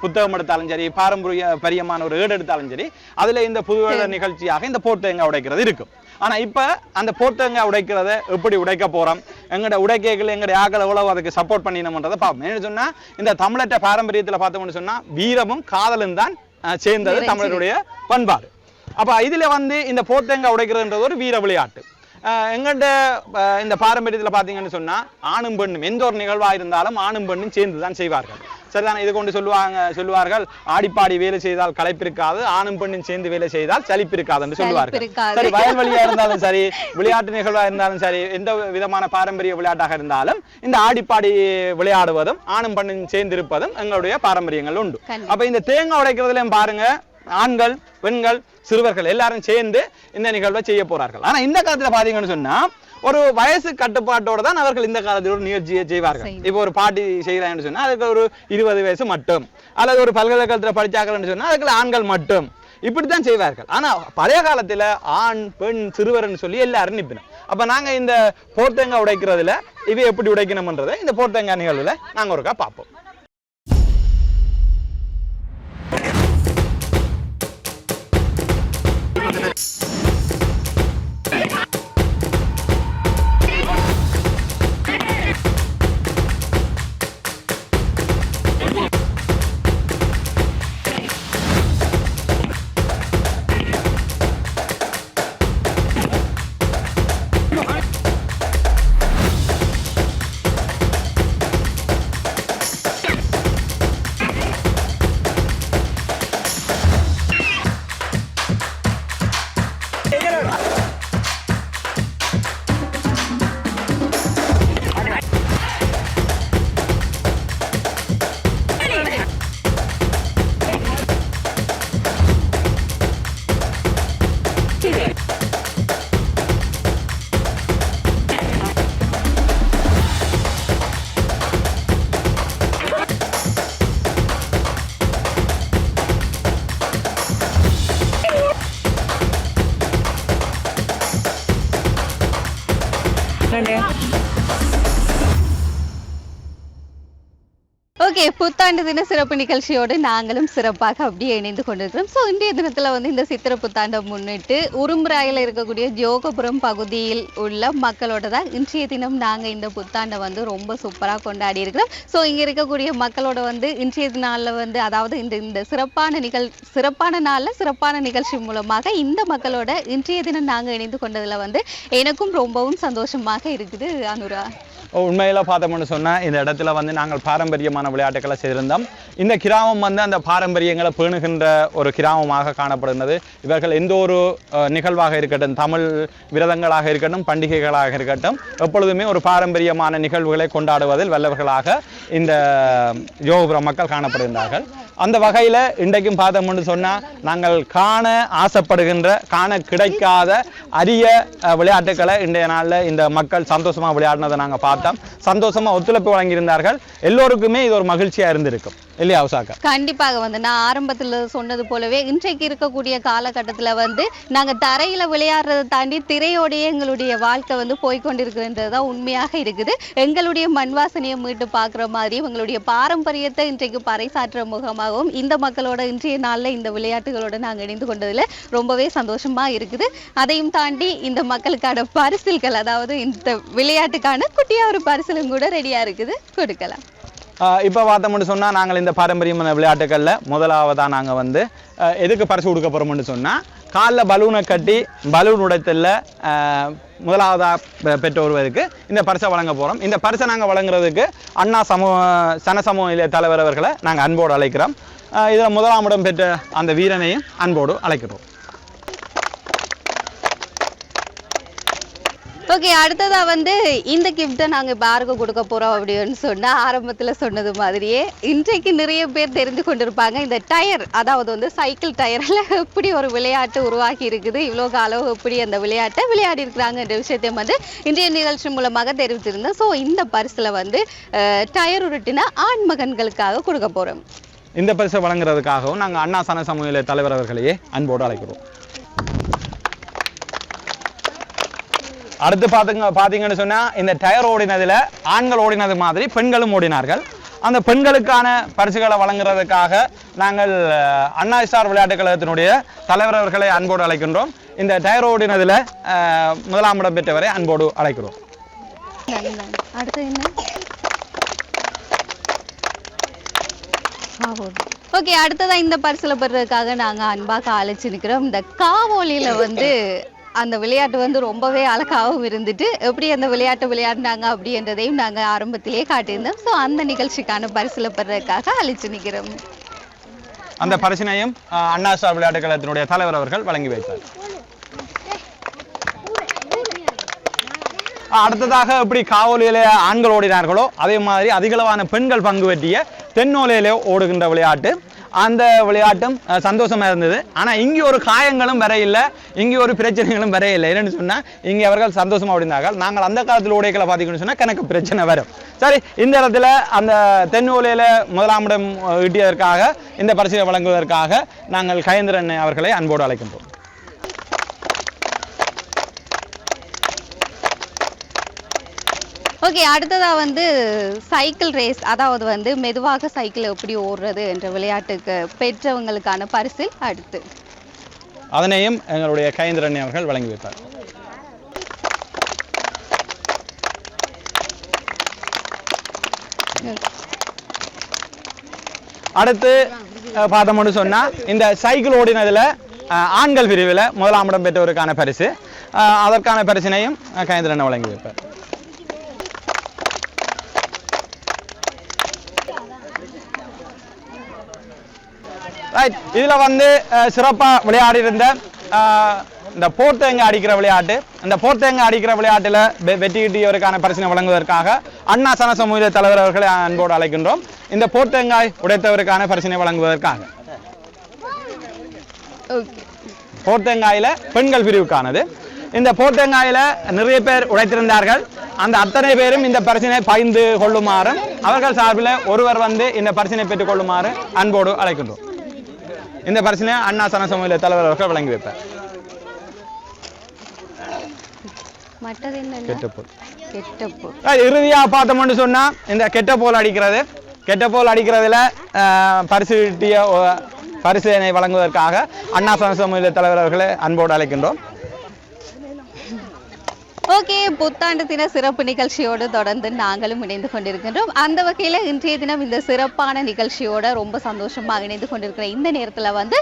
புத்தகம் எடுத்தாலும் சரி, பாரம்பரியமான ஒரு ஏடு எடுத்தாலும் சரி, அதுல இந்த புதுவட நிகழ்ச்சியாக இந்த போர்த்தேங்காய் உடைக்கிறது இருக்கும். ஆனா இப்ப அந்த போர்த்தேங்காய் உடைக்கிறத எப்படி உடைக்க போறோம், எங்கட உடைக்கைகள் எங்கட ஆக்கள் எவ்வளவு அதுக்கு சப்போர்ட் பண்ணினோம்ன்றதை பார்ப்போம். என்ன சொன்னா இந்த தமிழற்ற பாரம்பரியத்துல பார்த்தோம்னு சொன்னா வீரமும் காதலும் தான் சேர்ந்தது தமிழருடைய பண்பாடு. அப்ப இதுல வந்து இந்த போர்த்தேங்காய் உடைக்கிறதுன்றது ஒரு வீர விளையாட்டு. எங்கள்கிட்ட இந்த பாரம்பரியத்தில் பார்த்தீங்கன்னு சொன்னா ஆணும் பெண்ணும் எந்த ஒரு நிகழ்வாக இருந்தாலும் ஆணும் பெண்ணும் சேர்ந்து தான் செய்வார்கள். சரிதானே? இது கொண்டு சொல்லுவார்கள் ஆடிப்பாடி வேலை செய்தால் களைப்பிருக்காது, ஆணும் பெண்ணும் சேர்ந்து வேலை செய்தால் சலிப்பிருக்காது என்று சொல்லுவார்கள். சரி, வயல்வெளியா இருந்தாலும் சரி, விளையாட்டு நிகழ்வாக இருந்தாலும் சரி, எந்த விதமான பாரம்பரிய விளையாட்டாக இருந்தாலும் இந்த ஆடிப்பாடி விளையாடுவதும் ஆணும் பெண்ணும் சேர்ந்து இருப்பதும் எங்களுடைய பாரம்பரியங்கள் உண்டு. அப்ப இந்த தேங்காய் உடைக்கிறதுலையும் பாருங்க, ஆண்கள் பெண்கள் சிறுவர்கள் எல்லாரும் சேர்ந்து இந்த நிகழ்வை செய்ய போறார்கள். ஆனா இந்த காலத்துல பாத்தீங்கன்னு சொன்னா ஒரு வயசு கட்டுப்பாட்டோட தான் அவர்கள் இந்த காலத்தில் ஒரு நிகழ்ச்சியை செய்வார்கள். இப்போ ஒரு பாட்டி செய்யறாங்கன்னு சொன்னா அதுக்கு ஒரு 20 வயசு மட்டும், அல்லது ஒரு பல்கலைக்கழகத்துல படிச்சாங்கன்னு சொன்னா அதுக்கு ஆண்கள் மட்டும், இப்படித்தான் செய்வார்கள். ஆனா பழைய காலத்துல ஆண் பெண் சிறுவர்னு சொல்லி எல்லாரும் நிற்பினோம். அப்ப நாங்க இந்த போர்த்தேங்காய் உடைக்கிறதுல இவை எப்படி உடைக்கணும்ன்றதை இந்த போர்த்தேங்காய் நிகழ்வுல நாங்க ஒருக்கா பார்ப்போம். ஓகே, புத்தாண்டு தின சிறப்பு நிகழ்ச்சியோடு நாங்களும் சிறப்பாக அப்படியே இணைந்து கொண்டிருக்கிறோம். ஸோ இன்றைய தினத்தில் வந்து இந்த சித்திரை புத்தாண்டை முன்னிட்டு உரும்புராயில் இருக்கக்கூடிய ஜோகபுரம் பகுதியில் உள்ள மக்களோட தான் இன்றைய தினம் நாங்கள் இந்த புத்தாண்டை வந்து ரொம்ப சூப்பராக கொண்டாடி இருக்கிறோம். ஸோ இங்கே இருக்கக்கூடிய மக்களோட வந்து இன்றைய நாளில் வந்து அதாவது இந்த சிறப்பான நாளில் சிறப்பான நிகழ்ச்சி மூலமாக இந்த மக்களோட இன்றைய தினம் நாங்கள் இணைந்து கொண்டதில் வந்து எனக்கும் ரொம்பவும் சந்தோஷமாக இருக்குது. அனுரா, உண்மையில பார்த்தோம்னு சொன்னா இந்த இடத்துல வந்து நாங்கள் பாரம்பரியமான விளையாட்டுகளை செய்திருந்தோம். இந்த கிராமம் வந்து அந்த பாரம்பரியங்களை பேணுகின்ற ஒரு கிராமமாக காணப்படுகிறது. இவர்கள் எந்த ஒரு நிகழ்வாக இருக்கட்டும், தமிழ் விரதங்களாக இருக்கட்டும், பண்டிகைகளாக இருக்கட்டும், எப்பொழுதுமே ஒரு பாரம்பரியமான நிகழ்வுகளை கொண்டாடுவதில் வல்லவர்களாக இந்த ஜோகபுரம் மக்கள் காணப்படுகின்றார்கள். அந்த வகையில இன்றைக்கும் பார்த்தோம்னு சொன்னா நாங்கள் காண ஆசைப்படுகின்ற, காண கிடைக்காத அரிய விளையாட்டுகளை இன்றைய நாளில் இந்த மக்கள் சந்தோஷமா விளையாடினதை நாங்கள் பார்த்தோம். சந்தோஷமா ஒத்துழைப்பு வழங்கியிருந்தார்கள். எல்லோருக்குமே இது ஒரு மகிழ்ச்சியா இருந்திருக்கும் இல்லையா உஷாக்கா? கண்டிப்பாக வந்து நான் ஆரம்பத்தில் சொன்னது போலவே இன்றைக்கு இருக்கக்கூடிய காலகட்டத்தில் வந்து நாங்கள் தரையில விளையாடுறதை தாண்டி திரையோடைய எங்களுடைய வாழ்க்கை வந்து போய்கொண்டிருக்குன்றது தான் உண்மையாக இருக்குது. எங்களுடைய மண் வாசனையை மீட்டு பார்க்குற மாதிரி எங்களுடைய பாரம்பரியத்தை இன்றைக்கு பறைசாற்ற முகமாகவும் இந்த மக்களோட இன்றைய நாளில் இந்த விளையாட்டுகளோட நாங்கள் இணைந்து கொண்டதில் ரொம்பவே சந்தோஷமா இருக்குது. அதையும் தாண்டி இந்த மக்களுக்கான பரிசில்கள், அதாவது இந்த விளையாட்டுக்கான குட்டியா ஒரு பரிசிலும் கூட ரெடியா இருக்குது, கொடுக்கலாம். இப்போ பார்த்தோம்னு சொன்னால் நாங்கள் இந்த பாரம்பரியமான விளையாட்டுகளில் முதலாவதாக நாங்கள் வந்து எதுக்கு பரிசு கொடுக்க போகிறோம்னு சொன்னால், காலில் பலூனை கட்டி பலூன் உடைத்தலில் முதலாவதாக பெற்றோருவருக்கு இந்த பரிசை வழங்க போகிறோம். இந்த பரிசை நாங்கள் வழங்குறதுக்கு அண்ணா சனசமூக நிலைய தலைவர் அவர்களை நாங்கள் அன்போடு அழைக்கிறோம். இதில் முதலாம் இடம் பெற்ற அந்த வீரனையும் அன்போடு அழைக்கிறோம். ஓகே, அடுத்ததா வந்து இந்த கிஃப்ட்டை நாங்கள் இப்போ யாருக்கு கொடுக்க போகிறோம் அப்படின்னு சொன்னால், ஆரம்பத்தில் சொன்னது மாதிரியே இன்றைக்கு நிறைய பேர் தெரிந்து கொண்டிருப்பாங்க இந்த டயர், அதாவது வந்து சைக்கிள் டயரில் எப்படி ஒரு விளையாட்டு உருவாக்கி இருக்குது, இவ்வளோ காலம் எப்படி அந்த விளையாட்டை விளையாடி இருக்கிறாங்க என்ற விஷயத்தையும் வந்து இன்றைய நிகழ்ச்சி மூலமாக தெரிவித்திருந்தேன். ஸோ இந்த பரிசில் வந்து டயர் உருட்டின ஆண் மகன்களுக்காக கொடுக்க போகிறோம். இந்த பரிசை வழங்குறதுக்காகவும் நாங்கள் அண்ணா சன சமூக தலைவர் அவர்களையே அன்போடு அழைக்கிறோம். அடுத்து பார்த்தீங்கன்னு சொன்னால் இந்த டயர் ஓடினதில் ஆண்கள் ஓடினது மாதிரி பெண்களும் ஓடினார்கள். அந்த பெண்களுக்கான பரிசுகளை வழங்குறதுக்காக நாங்கள் அண்ணா ஸ்டார் விளையாட்டுக் கழகத்தினுடைய தலைவர் அவர்களை அன்போடு அழைக்கின்றோம். இந்த டயர் ஓடினதில் முதலாம் இடம் பெற்றவரை அன்போடு அழைக்கிறோம். அடுத்து என்ன? ஓகே, அடுத்ததா இந்த பரிசுல பெறதுக்காக நாங்க அன்பாக அழைச்சு நிற்கிறோம். இந்த காவோலியில வந்து அந்த விளையாட்டு வந்து ரொம்பவே அழகாகவும் இருந்துட்டு எப்படி அந்த விளையாட்டு விளையாடினாங்க அப்படின்றதையும் நாங்கள் ஆரம்பத்திலேயே காட்டியிருந்தோம். ஸோ அந்த நிகழ்ச்சிக்கான பரிசுல பெறதுக்காக அழைச்சு நிற்கிறோம். அந்த பரிசினையும் அண்ணா ஸ்டார் விளையாட்டுக் கழகத்தினுடைய தலைவர் அவர்கள் வழங்கி வைத்தார். அடுத்ததாக எப்படி காவலியில ஆண்கள் ஓடினார்களோ அதே மாதிரி அதிகளவான பெண்கள் பங்கு பெற்றிய தென்னோலையிலே ஓடுகின்ற விளையாட்டு, அந்த விளையாட்டும் சந்தோஷமா இருந்தது. ஆனா இங்கே ஒரு காயங்களும் வர இல்லை, இங்கே ஒரு பிரச்சனைகளும் வர இல்லை. என்னன்னு சொன்னா இங்கே அவர்கள் சந்தோஷமா ஓடினார்கள். நாங்கள் அந்த காலத்தில் ஓடைகளை பார்த்தீங்கன்னு சொன்னா கணக்கு பிரச்சனை வரும். சரி, இந்த இடத்துல அந்த தென்னோலையில முதலாம் இடம் ஈட்டியதற்காக இந்த பரிசை வழங்குவதற்காக நாங்கள் கயந்திரன் அவர்களை அன்போடு அழைக்கின்றோம். ஓகே, அடுத்ததா வந்து சைக்கிள் ரேஸ், அதாவது வந்து மெதுவாக சைக்கிள் எப்படி ஓடுறது என்ற விளையாட்டுக்கு பெற்றவங்களுக்கான பரிசில் அடுத்து அதனையும் எங்களுடைய கயந்திரன் அவர்கள் வழங்கி வைப்பார். அடுத்து பார்த்தோம்னு சொன்னா இந்த சைக்கிள் ஓடினதுல ஆண்கள் பிரிவில் முதலாம் இடம் பெற்றவருக்கான பரிசு, அதற்கான பரிசினையும் கயந்திரன் வழங்கி வைப்பார். ரைட், இதுல வந்து சிறப்பா விளையாடி இருந்த இந்த போர்த்தேங்க அடிக்கிற விளையாட்டு, இந்த போர்த்தேங்க அடிக்கிற விளையாட்டுல வெற்றி கிட்டியவருக்கான பரிசினை வழங்குவதற்காக அண்ணா சன சமூக தலைவர் அவர்களை அன்போடு அழைக்கின்றோம். இந்த போர்த்தேங்காய் உடைத்தவருக்கான பரிசினை வழங்குவதற்காக போர்த்தேங்காயில பெண்கள் பிரிவுக்கானது. இந்த போர்த்தேங்காயில நிறைய பேர் உடைத்திருந்தார்கள். அந்த அத்தனை பேரும் இந்த பரிசினை பகிர்ந்து கொள்ளுமாறும் அவர்கள் சார்பில் ஒருவர் வந்து இந்த பரிசினை பெற்றுக் கொள்ளுமாறு அன்போடு அழைக்கின்றோம். இந்த பரிசினை அண்ணா சன சமூக தலைவர் அவர்கள் வழங்கி வைப்பார். இறுதியா பார்த்தோம்னு சொன்னா இந்த கெட்டபோல் அடிக்கிறது, கெட்டபோல் அடிக்கிறதுல பரிசினை வழங்குவதற்காக அண்ணா சன சமூக தலைவர் அவர்களை அன்போடு அழைக்கின்றோம். ஓகே, புத்தாண்டு தின சிறப்பு நிகழ்ச்சியோடு தொடர்ந்து நாங்களும் இணைந்து கொண்டிருக்கின்றோம். அந்த வகையில் இன்றைய தினம் இந்த சிறப்பான நிகழ்ச்சியோட ரொம்ப சந்தோஷமாக இணைந்து கொண்டிருக்கிற இந்த நேரத்தில் வந்து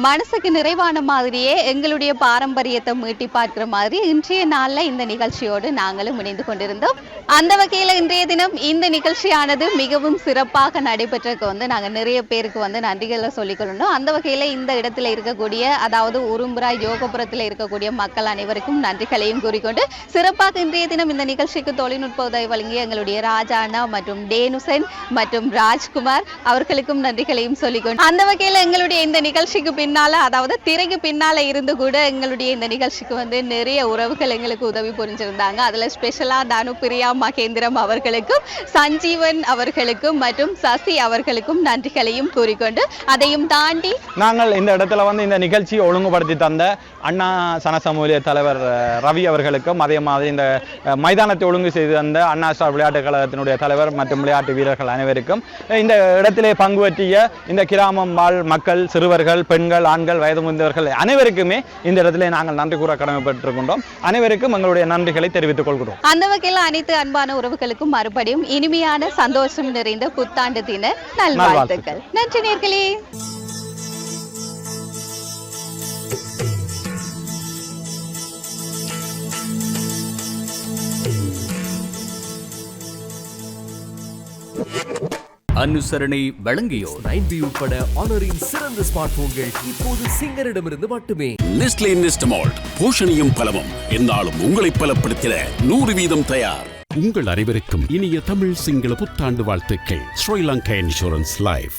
மனசுக்கு நிறைவான மாதிரியே எங்களுடைய பாரம்பரியத்தை மீட்டி பார்க்கிற மாதிரி இன்றைய நாளில் இந்த நிகழ்ச்சியோடு நாங்களும் இணைந்து கொண்டிருந்தோம். அந்த வகையில் இன்றைய தினம் இந்த நிகழ்ச்சியானது மிகவும் சிறப்பாக நடைபெற்றதுக்கு வந்து நாங்கள் நிறைய பேருக்கு வந்து நன்றிகளை சொல்லிக்கொள்ளணும். அந்த வகையில் இந்த இடத்துல இருக்கக்கூடிய, அதாவது உரும்புரா யோகபுரத்தில் இருக்கக்கூடிய மக்கள் அனைவருக்கும் நன்றிகளையும் கூறிக்கொண்டு சிறப்பாக இன்றைய தினம் இந்த நிகழ்ச்சிக்கு தொழில்நுட்ப உதவி வழங்கிய எங்களுடைய ராஜா அண்ணா மற்றும் டேனுசன் மற்றும் ராஜ்குமார் அவர்களுக்கும் நன்றிகளையும் சொல்லிக்கொண்டு, அந்த வகையில் எங்களுடைய இந்த நிகழ்ச்சிக்கு பின்னால, அதாவது திரைக்கு பின்னால இருந்து கூட எங்களுடைய இந்த நிகழ்ச்சிக்கு வந்து நிறைய உறவுகள் எங்களுக்கு உதவி புரிஞ்சிருந்தாங்க. அதுல ஸ்பெஷலா தனுப்பிரியா மகேந்திரம் அவர்களுக்கும் சஞ்சீவன் அவர்களுக்கும் மற்றும் சசி அவர்களுக்கும் நன்றிகளையும் கூறிக்கொண்டு, அதையும் தாண்டி நாங்கள் இந்த இடத்துல வந்து இந்த நிகழ்ச்சியை ஒழுங்குபடுத்தி தந்த அண்ணா சன சமூக தலைவர் ரவி அவர்களுக்கும், அதே மாதிரி இந்த மைதானத்தை ஒழுங்கு செய்து தந்த அண்ணா ஸ்டார் விளையாட்டுக் கழகத்தினுடைய தலைவர் மற்றும் விளையாட்டு வீரர்கள் அனைவருக்கும், இந்த இடத்திலே பங்கு பற்றிய இந்த கிராமம் வாழ் மக்கள், சிறுவர்கள், பெண்கள், ஆண்கள், வயது முதிர்ந்தவர்கள் அனைவருக்குமே இந்த இடத்திலே நாங்கள் நன்றி கூற கடமைப்பட்டிருக்கின்றோம். அனைவருக்கும் எங்களுடைய நன்றிகளை தெரிவித்துக் கொள்கிறோம். அந்த வகையில் அனைத்து அன்பான உறவுகளுக்கும் மறுபடியும் இனிமையான சந்தோஷம் நிறைந்த புத்தாண்டு தின நல்வாழ்த்துக்கள். நன்றி நேர்களே. அனுசரணை வழங்கியோர் 9B உட்பட ஆனரின் சிறந்த ஸ்மார்ட் போன்கள் இப்போது சிங்கரிடமிருந்து மட்டுமே. நெஸ்லே நெஸ்டமால்ட் போஷணியும் பலமும் என்னாலும் உங்களை பலப்படுத்திட 100% தயார். உங்கள் அனைவருக்கும் இனிய தமிழ் சிங்கள புத்தாண்டு வாழ்த்துக்கள். Sri Lanka insurance life.